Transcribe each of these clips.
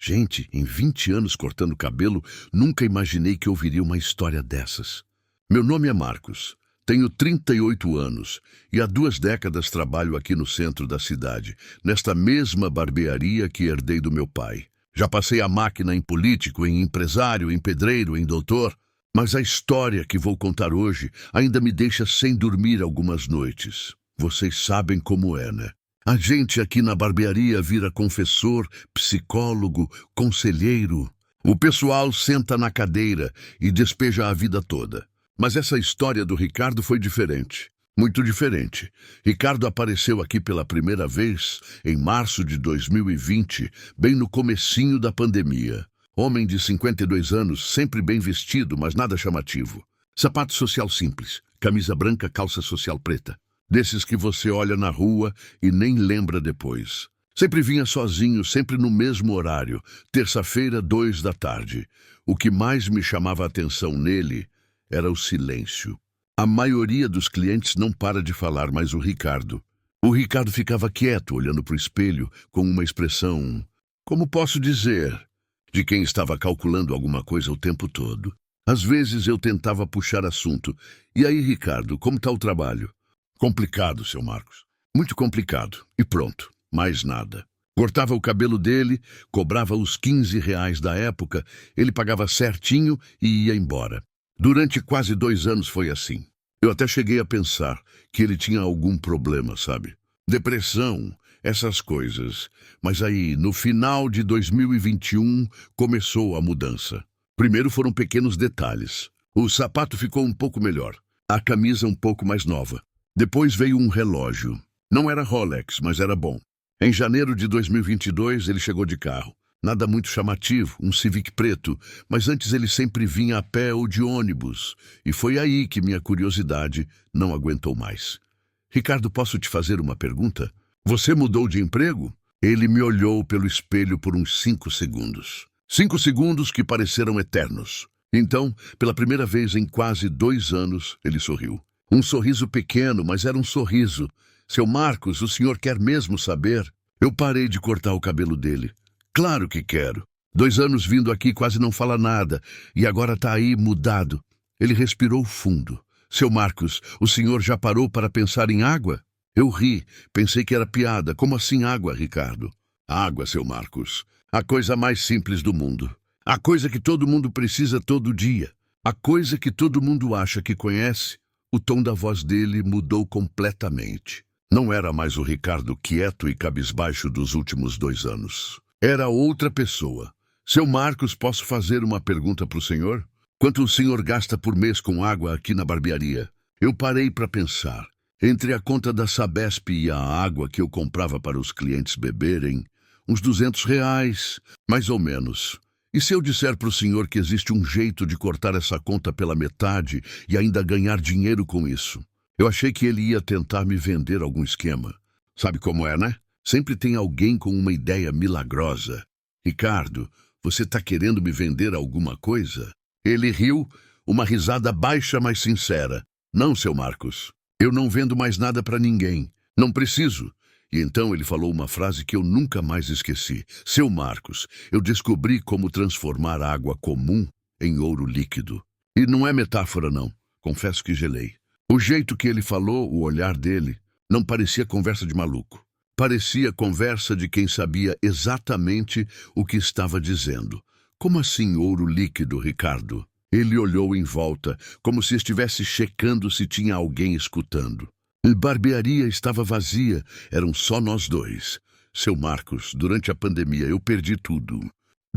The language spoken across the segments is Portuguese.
Gente, em 20 anos cortando cabelo, nunca imaginei que ouviria uma história dessas. Meu nome é Marcos, tenho 38 anos e há 2 décadas trabalho aqui no centro da cidade, nesta mesma barbearia que herdei do meu pai. Já passei a máquina em político, em empresário, em pedreiro, em doutor, mas a história que vou contar hoje ainda me deixa sem dormir algumas noites. Vocês sabem como é, né? A gente aqui na barbearia vira confessor, psicólogo, conselheiro. O pessoal senta na cadeira e despeja a vida toda. Mas essa história do Ricardo foi diferente. Muito diferente. Ricardo apareceu aqui pela primeira vez em março de 2020, bem no comecinho da pandemia. Homem de 52 anos, sempre bem vestido, mas nada chamativo. Sapato social simples, camisa branca, calça social preta. Desses que você olha na rua e nem lembra depois. Sempre vinha sozinho, sempre no mesmo horário, terça-feira, 2 da tarde. O que mais me chamava a atenção nele era o silêncio. A maioria dos clientes não para de falar, mas o Ricardo ficava quieto, olhando para o espelho, com uma expressão, como posso dizer, de quem estava calculando alguma coisa o tempo todo. Às vezes eu tentava puxar assunto. E aí, Ricardo, como está o trabalho? Complicado, seu Marcos. Muito complicado. E pronto. Mais nada. Cortava o cabelo dele, cobrava os R$ 15 da época, ele pagava certinho e ia embora. Durante quase 2 anos foi assim. Eu até cheguei a pensar que ele tinha algum problema, sabe? Depressão, essas coisas. Mas aí, no final de 2021, começou a mudança. Primeiro foram pequenos detalhes. O sapato ficou um pouco melhor. A camisa um pouco mais nova. Depois veio um relógio. Não era Rolex, mas era bom. Em janeiro de 2022, ele chegou de carro. Nada muito chamativo, um Civic preto, mas antes ele sempre vinha a pé ou de ônibus. E foi aí que minha curiosidade não aguentou mais. Ricardo, posso te fazer uma pergunta? Você mudou de emprego? Ele me olhou pelo espelho por uns 5 segundos. 5 segundos que pareceram eternos. Então, pela primeira vez em quase 2 anos, ele sorriu. Um sorriso pequeno, mas era um sorriso. Seu Marcos, o senhor quer mesmo saber? Eu parei de cortar o cabelo dele. Claro que quero. 2 anos vindo aqui, quase não fala nada. E agora tá aí mudado. Ele respirou fundo. Seu Marcos, o senhor já parou para pensar em água? Eu ri. Pensei que era piada. Como assim água, Ricardo? Água, seu Marcos. A coisa mais simples do mundo. A coisa que todo mundo precisa todo dia. A coisa que todo mundo acha que conhece. O tom da voz dele mudou completamente. Não era mais o Ricardo quieto e cabisbaixo dos últimos 2 anos. Era outra pessoa. Seu Marcos, posso fazer uma pergunta para o senhor? Quanto o senhor gasta por mês com água aqui na barbearia? Eu parei para pensar. Entre a conta da Sabesp e a água que eu comprava para os clientes beberem, uns R$ 200, mais ou menos. E se eu disser para o senhor que existe um jeito de cortar essa conta pela metade e ainda ganhar dinheiro com isso? Eu achei que ele ia tentar me vender algum esquema. Sabe como é, né? Sempre tem alguém com uma ideia milagrosa. Ricardo, você está querendo me vender alguma coisa? Ele riu, uma risada baixa, mas sincera. Não, seu Marcos. Eu não vendo mais nada para ninguém. Não preciso. E então ele falou uma frase que eu nunca mais esqueci. Seu Marcos, eu descobri como transformar água comum em ouro líquido. E não é metáfora, não. Confesso que gelei. O jeito que ele falou, o olhar dele, não parecia conversa de maluco. Parecia conversa de quem sabia exatamente o que estava dizendo. Como assim ouro líquido, Ricardo? Ele olhou em volta, como se estivesse checando se tinha alguém escutando. A barbearia estava vazia, eram só nós dois. Seu Marcos, durante a pandemia eu perdi tudo.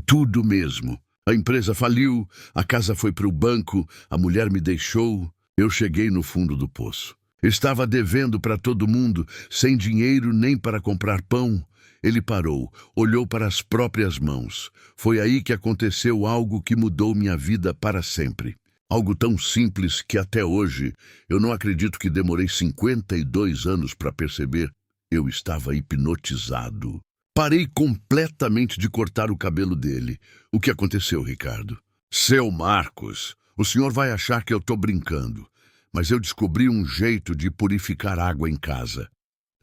Tudo mesmo. A empresa faliu, a casa foi para o banco, a mulher me deixou. Eu cheguei no fundo do poço. Estava devendo para todo mundo, sem dinheiro nem para comprar pão. Ele parou, olhou para as próprias mãos. Foi aí que aconteceu algo que mudou minha vida para sempre. Algo tão simples que até hoje eu não acredito que demorei 52 anos para perceber. Eu estava hipnotizado. Parei completamente de cortar o cabelo dele. O que aconteceu, Ricardo? Seu Marcos, o senhor vai achar que eu estou brincando, mas eu descobri um jeito de purificar água em casa.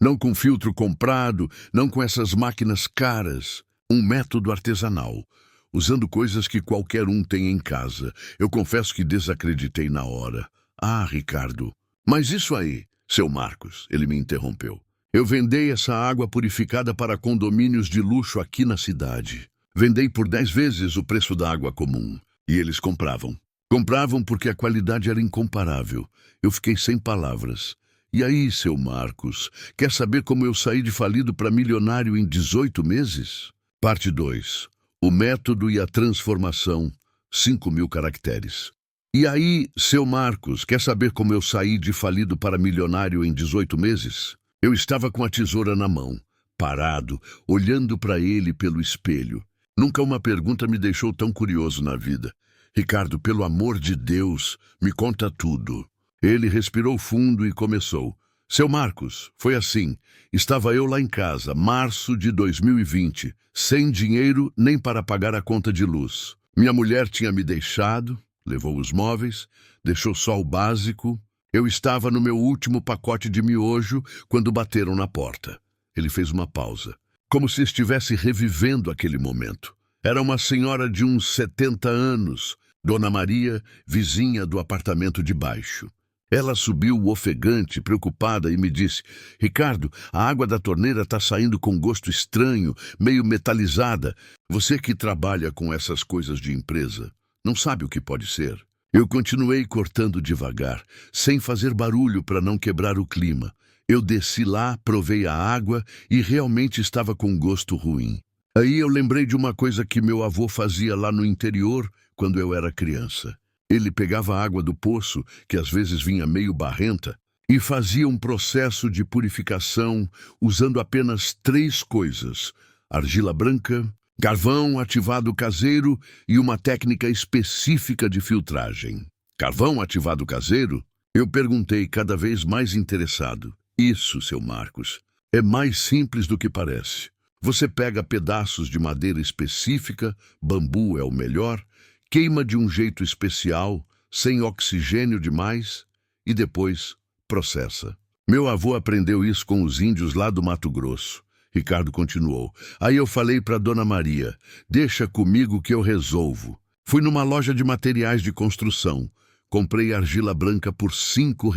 Não com filtro comprado, não com essas máquinas caras. Um método artesanal, usando coisas que qualquer um tem em casa. Eu confesso que desacreditei na hora. Ah, Ricardo, mas isso aí, seu Marcos, ele me interrompeu. Eu vendei essa água purificada para condomínios de luxo aqui na cidade. Vendei por 10 vezes o preço da água comum. E eles compravam. Compravam porque a qualidade era incomparável. Eu fiquei sem palavras. E aí, seu Marcos, quer saber como eu saí de falido para milionário em 18 meses? Parte 2. O método e a transformação. 5.000 caracteres. E aí, seu Marcos, quer saber como eu saí de falido para milionário em 18 meses? Eu estava com a tesoura na mão, parado, olhando para ele pelo espelho. Nunca uma pergunta me deixou tão curioso na vida. Ricardo, pelo amor de Deus, me conta tudo. Ele respirou fundo e começou. Seu Marcos, foi assim. Estava eu lá em casa, março de 2020, sem dinheiro nem para pagar a conta de luz. Minha mulher tinha me deixado, levou os móveis, deixou só o básico. Eu estava no meu último pacote de miojo quando bateram na porta. Ele fez uma pausa, como se estivesse revivendo aquele momento. Era uma senhora de uns 70 anos, Dona Maria, vizinha do apartamento de baixo. Ela subiu ofegante, preocupada, e me disse: Ricardo, a água da torneira está saindo com gosto estranho, meio metalizada. Você que trabalha com essas coisas de empresa, não sabe o que pode ser? Eu continuei cortando devagar, sem fazer barulho para não quebrar o clima. Eu desci lá, provei a água e realmente estava com gosto ruim. Aí eu lembrei de uma coisa que meu avô fazia lá no interior quando eu era criança. Ele pegava a água do poço, que às vezes vinha meio barrenta, e fazia um processo de purificação usando apenas 3 coisas: argila branca, carvão ativado caseiro e uma técnica específica de filtragem. Carvão ativado caseiro? Eu perguntei, cada vez mais interessado. Isso, seu Marcos, é mais simples do que parece. Você pega pedaços de madeira específica, bambu é o melhor, queima de um jeito especial, sem oxigênio demais, e depois processa. Meu avô aprendeu isso com os índios lá do Mato Grosso. Ricardo continuou. Aí eu falei para Dona Maria, deixa comigo que eu resolvo. Fui numa loja de materiais de construção. Comprei argila branca por R$ 5,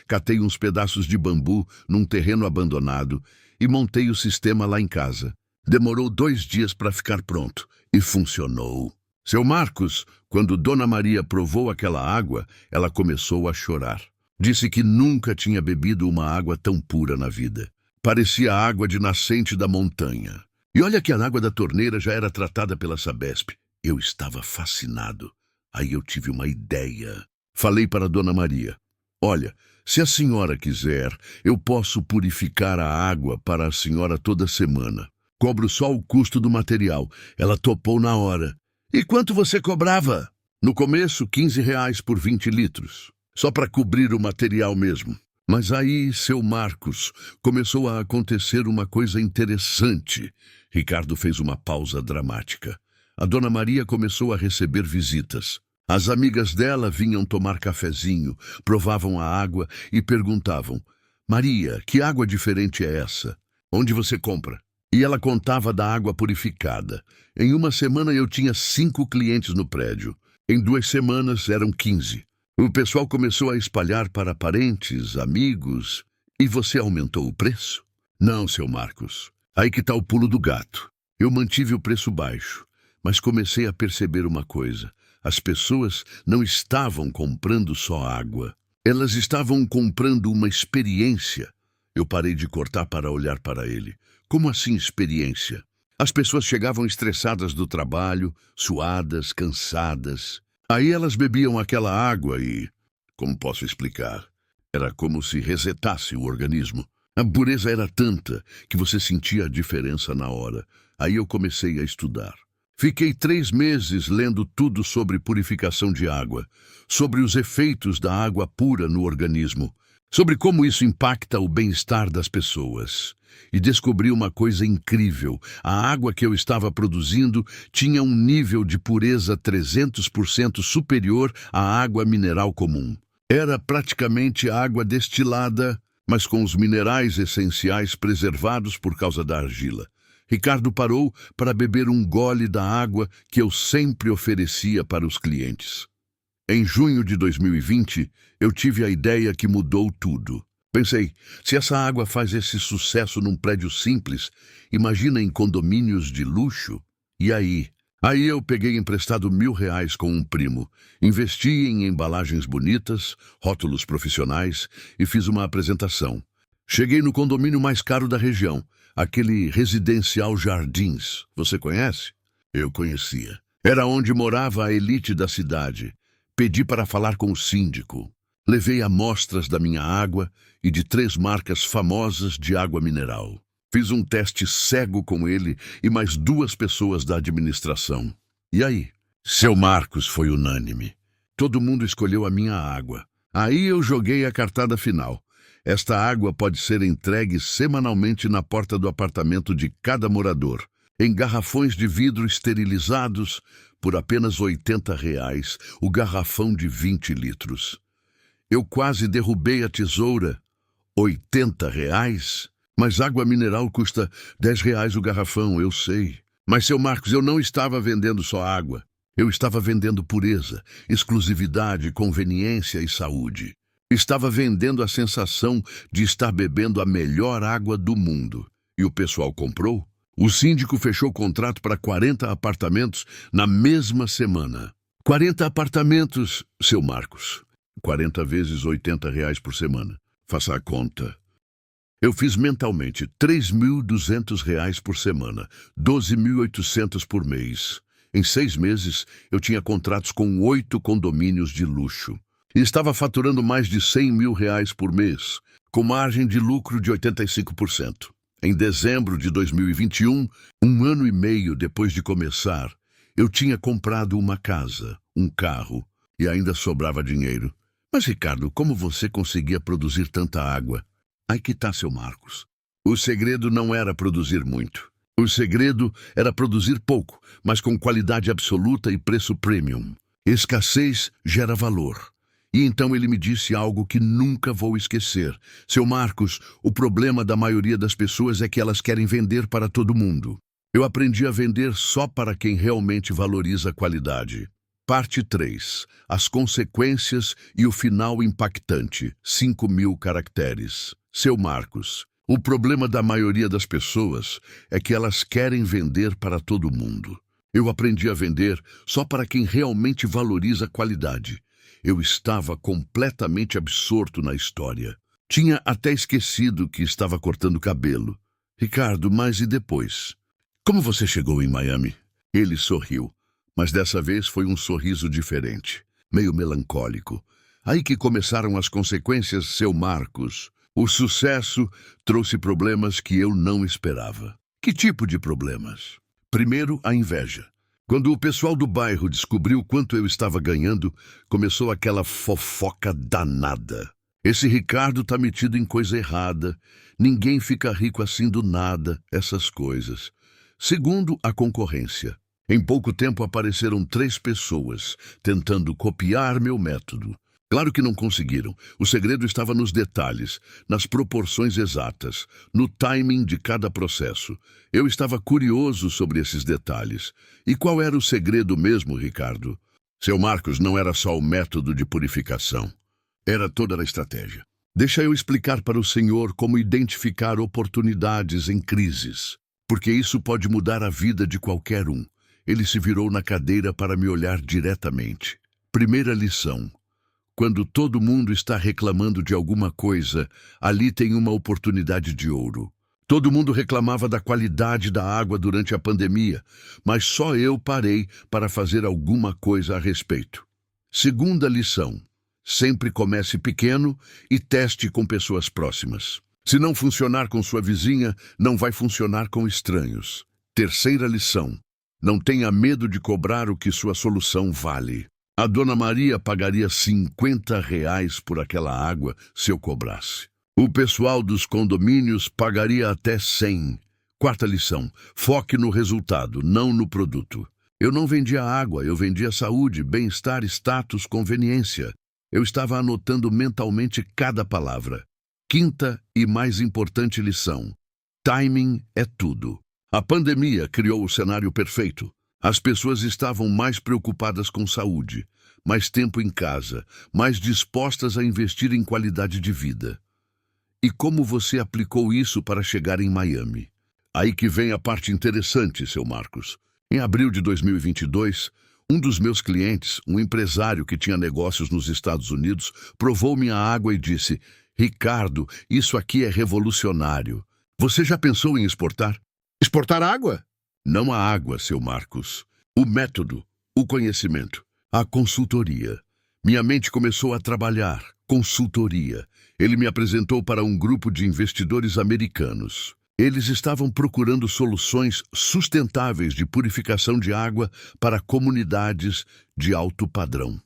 catei uns pedaços de bambu num terreno abandonado e montei o sistema lá em casa. Demorou 2 dias para ficar pronto e funcionou. Seu Marcos, quando Dona Maria provou aquela água, ela começou a chorar. Disse que nunca tinha bebido uma água tão pura na vida. Parecia água de nascente da montanha. E olha que a água da torneira já era tratada pela Sabesp. Eu estava fascinado. Aí eu tive uma ideia. Falei para Dona Maria: olha, se a senhora quiser, eu posso purificar a água para a senhora toda semana. Cobro só o custo do material. Ela topou na hora. E quanto você cobrava? No começo, R$ 15 por 20 litros. Só para cobrir o material mesmo. Mas aí, seu Marcos, começou a acontecer uma coisa interessante. Ricardo fez uma pausa dramática. A Dona Maria começou a receber visitas. As amigas dela vinham tomar cafezinho, provavam a água e perguntavam: Maria, que água diferente é essa? Onde você compra? E ela contava da água purificada. Em uma semana eu tinha 5 clientes no prédio. Em 2 semanas eram 15. O pessoal começou a espalhar para parentes, amigos. E você aumentou o preço? Não, seu Marcos. Aí que está o pulo do gato. Eu mantive o preço baixo, mas comecei a perceber uma coisa. As pessoas não estavam comprando só água. Elas estavam comprando uma experiência. Eu parei de cortar para olhar para ele. Como assim experiência? As pessoas chegavam estressadas do trabalho, suadas, cansadas. Aí elas bebiam aquela água e... como posso explicar? Era como se resetasse o organismo. A pureza era tanta que você sentia a diferença na hora. Aí eu comecei a estudar. Fiquei 3 meses lendo tudo sobre purificação de água, sobre os efeitos da água pura no organismo, sobre como isso impacta o bem-estar das pessoas. E descobri uma coisa incrível. A água que eu estava produzindo tinha um nível de pureza 300% superior à água mineral comum. Era praticamente água destilada, mas com os minerais essenciais preservados por causa da argila. Ricardo parou para beber um gole da água que eu sempre oferecia para os clientes. Em junho de 2020, eu tive a ideia que mudou tudo. Pensei, se essa água faz esse sucesso num prédio simples, imagina em condomínios de luxo? E aí? Aí eu peguei emprestado R$ 1.000 com um primo, investi em embalagens bonitas, rótulos profissionais e fiz uma apresentação. Cheguei no condomínio mais caro da região, aquele Residencial Jardins. Você conhece? Eu conhecia. Era onde morava a elite da cidade. Pedi para falar com o síndico. Levei amostras da minha água e de 3 marcas famosas de água mineral. Fiz um teste cego com ele e mais 2 pessoas da administração. E aí? Seu Marcos foi unânime. Todo mundo escolheu a minha água. Aí eu joguei a cartada final. Esta água pode ser entregue semanalmente na porta do apartamento de cada morador, em garrafões de vidro esterilizados, por apenas R$ 80, o garrafão de 20 litros. Eu quase derrubei a tesoura. R$ 80? Mas água mineral custa R$ 10 o garrafão, eu sei. Mas, seu Marcos, eu não estava vendendo só água. Eu estava vendendo pureza, exclusividade, conveniência e saúde. Estava vendendo a sensação de estar bebendo a melhor água do mundo. E o pessoal comprou? O síndico fechou o contrato para 40 apartamentos na mesma semana. 40 apartamentos, seu Marcos. 40 vezes R$ 80 por semana. Faça a conta. Eu fiz mentalmente R$ 3.200 por semana, 12.800 por mês. Em 6 meses, eu tinha contratos com 8 condomínios de luxo. E estava faturando mais de R$ 100.000 por mês, com margem de lucro de 85%. Em dezembro de 2021, 1 ano e meio depois de começar, eu tinha comprado uma casa, um carro, e ainda sobrava dinheiro. Mas, Ricardo, como você conseguia produzir tanta água? Aí que tá, seu Marcos. O segredo não era produzir muito. O segredo era produzir pouco, mas com qualidade absoluta e preço premium. Escassez gera valor. E então ele me disse algo que nunca vou esquecer. Seu Marcos, o problema da maioria das pessoas é que elas querem vender para todo mundo. Eu aprendi a vender só para quem realmente valoriza a qualidade. Parte 3. As consequências e o final impactante. 5.000 caracteres. Seu Marcos, o problema da maioria das pessoas é que elas querem vender para todo mundo. Eu aprendi a vender só para quem realmente valoriza a qualidade. Eu estava completamente absorto na história. Tinha até esquecido que estava cortando cabelo. Ricardo, mas e depois? Como você chegou em Miami? Ele sorriu, mas dessa vez foi um sorriso diferente, meio melancólico. Aí que começaram as consequências, seu Marcos. O sucesso trouxe problemas que eu não esperava. Que tipo de problemas? Primeiro, a inveja. Quando o pessoal do bairro descobriu quanto eu estava ganhando, começou aquela fofoca danada. Esse Ricardo tá metido em coisa errada. Ninguém fica rico assim do nada, essas coisas. Segundo, a concorrência. Em pouco tempo apareceram 3 pessoas tentando copiar meu método. Claro que não conseguiram. O segredo estava nos detalhes, nas proporções exatas, no timing de cada processo. Eu estava curioso sobre esses detalhes. E qual era o segredo mesmo, Ricardo? Seu Marcos, não era só o método de purificação. Era toda a estratégia. Deixa eu explicar para o senhor como identificar oportunidades em crises, porque isso pode mudar a vida de qualquer um. Ele se virou na cadeira para me olhar diretamente. Primeira lição. Quando todo mundo está reclamando de alguma coisa, ali tem uma oportunidade de ouro. Todo mundo reclamava da qualidade da água durante a pandemia, mas só eu parei para fazer alguma coisa a respeito. Segunda lição. Sempre comece pequeno e teste com pessoas próximas. Se não funcionar com sua vizinha, não vai funcionar com estranhos. Terceira lição. Não tenha medo de cobrar o que sua solução vale. A Dona Maria pagaria R$ 50 por aquela água se eu cobrasse. O pessoal dos condomínios pagaria até 100. Quarta lição. Foque no resultado, não no produto. Eu não vendia água, eu vendia saúde, bem-estar, status, conveniência. Eu estava anotando mentalmente cada palavra. Quinta e mais importante lição. Timing é tudo. A pandemia criou o cenário perfeito. As pessoas estavam mais preocupadas com saúde, mais tempo em casa, mais dispostas a investir em qualidade de vida. E como você aplicou isso para chegar em Miami? Aí que vem a parte interessante, seu Marcos. Em abril de 2022, um dos meus clientes, um empresário que tinha negócios nos Estados Unidos, provou minha água e disse: Ricardo, isso aqui é revolucionário. Você já pensou em exportar? Exportar água? Não a água, seu Marcos. O método, o conhecimento, a consultoria. Minha mente começou a trabalhar. Consultoria. Ele me apresentou para um grupo de investidores americanos. Eles estavam procurando soluções sustentáveis de purificação de água para comunidades de alto padrão.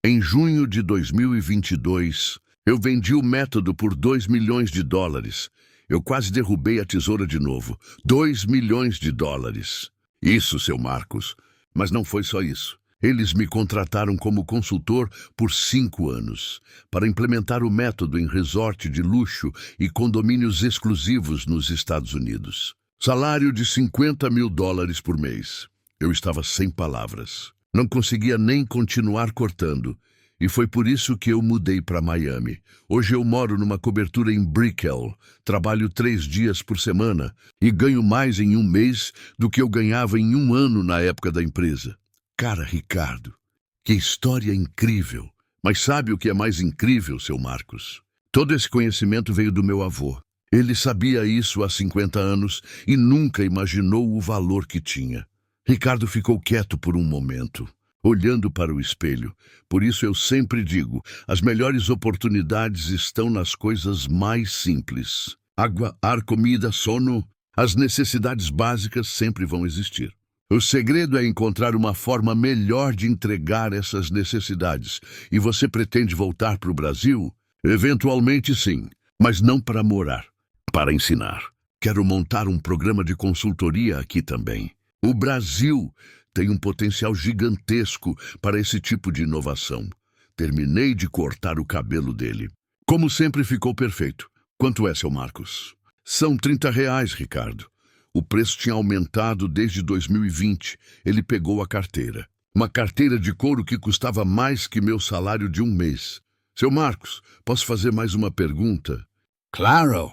Em junho de 2022, eu vendi o método por $2 milhões. Eu quase derrubei a tesoura de novo. $2 milhões. Isso, seu Marcos. Mas não foi só isso. Eles me contrataram como consultor por 5 anos, para implementar o método em resort de luxo e condomínios exclusivos nos Estados Unidos. Salário de $50 mil por mês. Eu estava sem palavras. Não conseguia nem continuar cortando. E foi por isso que eu mudei para Miami. Hoje eu moro numa cobertura em Brickell, trabalho 3 dias por semana e ganho mais em um mês do que eu ganhava em um ano na época da empresa. Cara, Ricardo, que história incrível! Mas sabe o que é mais incrível, seu Marcos? Todo esse conhecimento veio do meu avô. Ele sabia isso há 50 anos e nunca imaginou o valor que tinha. Ricardo ficou quieto por um momento, olhando para o espelho. Por isso eu sempre digo, as melhores oportunidades estão nas coisas mais simples. Água, ar, comida, sono, as necessidades básicas sempre vão existir. O segredo é encontrar uma forma melhor de entregar essas necessidades. E você pretende voltar para o Brasil? Eventualmente sim, mas não para morar, para ensinar. Quero montar um programa de consultoria aqui também. O Brasil tem um potencial gigantesco para esse tipo de inovação. Terminei de cortar o cabelo dele. Como sempre, ficou perfeito. Quanto é, seu Marcos? São R$30, Ricardo. O preço tinha aumentado desde 2020. Ele pegou a carteira. Uma carteira de couro que custava mais que meu salário de um mês. Seu Marcos, posso fazer mais uma pergunta? Claro!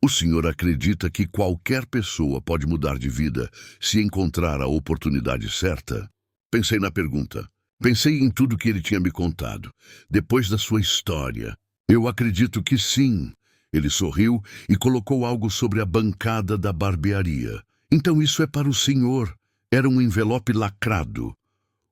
O senhor acredita que qualquer pessoa pode mudar de vida se encontrar a oportunidade certa? Pensei na pergunta. Pensei em tudo que ele tinha me contado. Depois da sua história. Eu acredito que sim. Ele sorriu e colocou algo sobre a bancada da barbearia. Então isso é para o senhor. Era um envelope lacrado.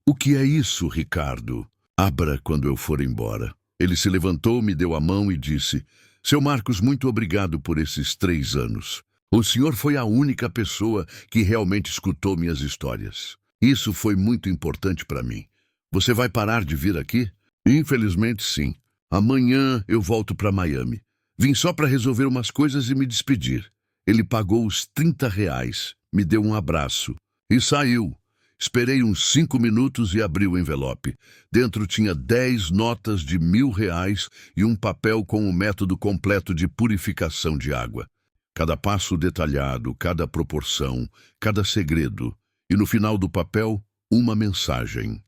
O que é isso, Ricardo? Abra quando eu for embora. Ele se levantou, me deu a mão e disse: Seu Marcos, muito obrigado por esses 3 anos. O senhor foi a única pessoa que realmente escutou minhas histórias. Isso foi muito importante para mim. Você vai parar de vir aqui? Infelizmente, sim. Amanhã eu volto para Miami. Vim só para resolver umas coisas e me despedir. Ele pagou os R$30, me deu um abraço e saiu. Esperei uns 5 minutos e abri o envelope. Dentro tinha 10 notas de R$1.000 e um papel com o método completo de purificação de água. Cada passo detalhado, cada proporção, cada segredo. E no final do papel, uma mensagem.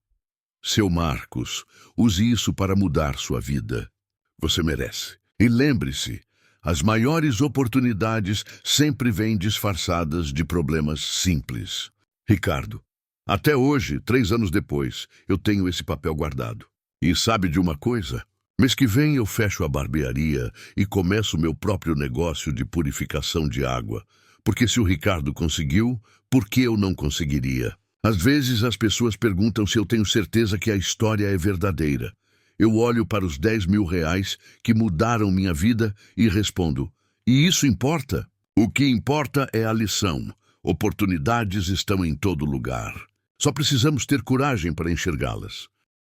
Seu Marcos, use isso para mudar sua vida. Você merece. E lembre-se, as maiores oportunidades sempre vêm disfarçadas de problemas simples. Ricardo, até hoje, 3 anos depois, eu tenho esse papel guardado. E sabe de uma coisa? Mês que vem eu fecho a barbearia e começo meu próprio negócio de purificação de água. Porque se o Ricardo conseguiu, por que eu não conseguiria? Às vezes as pessoas perguntam se eu tenho certeza que a história é verdadeira. Eu olho para os R$10 mil que mudaram minha vida e respondo: e isso importa? O que importa é a lição. Oportunidades estão em todo lugar. Só precisamos ter coragem para enxergá-las.